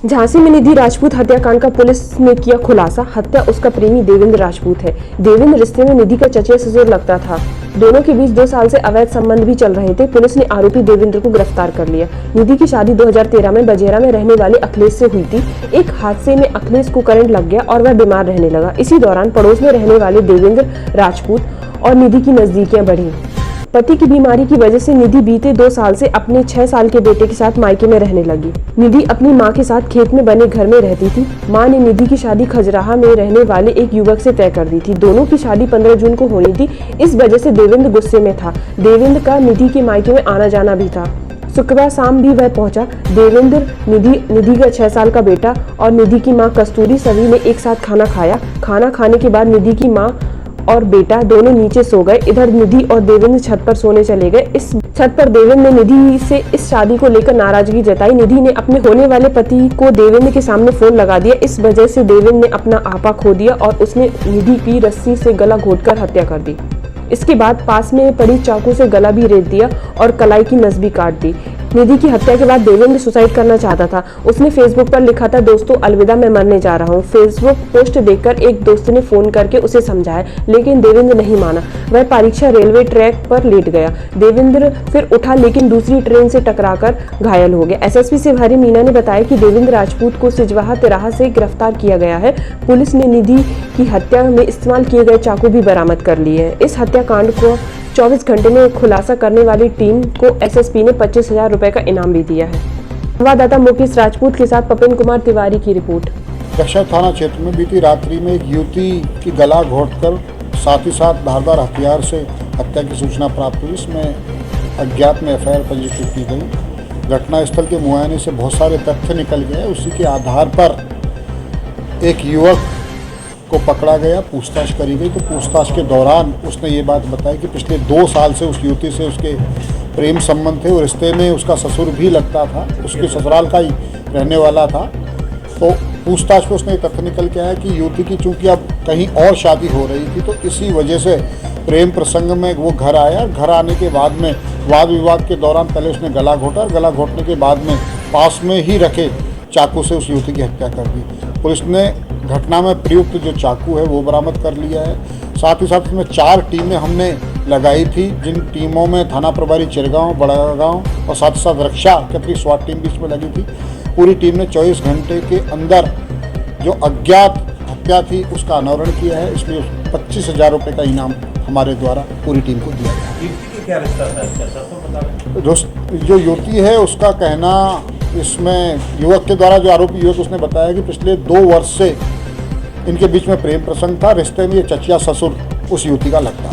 झांसी में निधि राजपूत हत्याकांड का पुलिस ने किया खुलासा। हत्या उसका प्रेमी देवेंद्र राजपूत है। देवेंद्र रिश्ते में निधि का चचेरा ससुर लगता था। दोनों के बीच 2 साल से अवैध संबंध भी चल रहे थे। पुलिस ने आरोपी देवेंद्र को गिरफ्तार कर लिया। निधि की शादी 2013 में बजेरा में रहने वाले अखिलेश से हुई थी। एक हादसे में अखिलेश को करंट लग गया और वह बीमार रहने लगा। इसी दौरान पड़ोस में रहने वाले देवेंद्र राजपूत और निधि की नजदीकियां बढ़ी। पति की बीमारी की वजह से निधि बीते 2 साल से अपने 6 साल के बेटे के साथ मायके में रहने लगी। निधि अपनी मां के साथ खेत में बने घर में रहती थी। मां ने निधि की शादी खजराहा में रहने वाले एक युवक से तय कर दी थी। दोनों की शादी 15 जून को होनी थी। इस वजह से देवेंद्र गुस्से में था। देवेंद्र का निधि के मायके में आना जाना भी था। शुक्रवार शाम भी वह पहुंचा। देवेंद्र, निधि का 6 साल का बेटा और निधि की मां कस्तूरी सभी ने एक साथ खाना खाया। खाना खाने के बाद निधि की मां और बेटा दोनों नीचे सो गए। इधर निधि और देवेंद्र छत पर सोने चले गए। इस छत पर देवेंद्र ने निधि से इस शादी को लेकर नाराजगी जताई। निधि ने अपने होने वाले पति को देवेंद्र के सामने फोन लगा दिया। इस वजह से देवेंद्र ने अपना आपा खो दिया और उसने निधि की रस्सी से गला घोंटकर हत्या कर दी। इसके बाद पास में पड़ी चाकू से गला भी रेत दिया और कलाई की नस भी काट दी। निधि की हत्या के बाद देवेंद्र सुसाइड करना चाहता था। उसने फेसबुक पर लिखा था, दोस्तों अलविदा, मैं मरने जा रहा हूँ। फेसबुक पोस्ट देखकर एक दोस्त ने फोन करके उसे समझाया, लेकिन देवेंद्र नहीं माना। वह परीक्षा रेलवे ट्रैक पर लेट गया। देवेंद्र फिर उठा, लेकिन दूसरी ट्रेन से टकराकर घायल हो गया। एसएसपी से भारी मीना ने बताया कि देवेंद्र राजपूत को सिजवाहा तिराहा से गिरफ्तार किया गया है। पुलिस ने निधि की हत्या में इस्तेमाल किए गए चाकू भी बरामद कर लिए हैं। इस हत्याकांड को 24 घंटे में खुलासा करने वाली टीम को एसएसपी ने 25,000 रुपए का इनाम भी दिया है। संवाददाता मुकेश राजपूत के साथ पपिन कुमार तिवारी की रिपोर्ट। रक्षा थाना क्षेत्र में बीती रात्रि में एक युवती की गला घोंटकर साथ ही साथ धारदार हथियार से हत्या की सूचना प्राप्त हुई। इसमें अज्ञात में एफआईआर पंजीकृत की गई। घटनास्थल के मुआयने से बहुत सारे तथ्य निकल गए। उसी के आधार पर एक युवक को पकड़ा गया, पूछताछ करी गई। तो पूछताछ के दौरान उसने ये बात बताई कि पिछले 2 साल से उस युवती से उसके प्रेम संबंध थे और रिश्ते में उसका ससुर भी लगता था, उसके ससुराल का ही रहने वाला था। तो पूछताछ में उसने तथ्य निकल के आया कि युवती की चूंकि अब कहीं और शादी हो रही थी, तो इसी वजह से प्रेम प्रसंग में वो घर आया। घर आने के बाद में वाद विवाद के दौरान पहले उसने गला घोंटा और गला घोंटने के बाद में पास में ही रखे चाकू से उस युवती की हत्या कर दी। पुलिस ने घटना में प्रयुक्त जो चाकू है वो बरामद कर लिया है। साथ ही साथ इसमें 4 टीमें हमने लगाई थी, जिन टीमों में थाना प्रभारी चिरगांव, बड़ागांव और साथ ही साथ रक्षा केंद्रीय स्वाट टीम भी इसमें लगी थी। पूरी टीम ने 24 घंटे के अंदर जो अज्ञात हत्या थी उसका अनावरण किया है। इसलिए 25,000 रुपये का इनाम हमारे द्वारा पूरी टीम को दिया गया। क्या रिश्ता था? जो युवती है उसका कहना, इसमें युवक के द्वारा जो आरोपी युवक उसने बताया कि पिछले 2 वर्ष से इनके बीच में प्रेम प्रसंग था। रिश्ते में ये चचिया ससुर उस युवती का लगता था।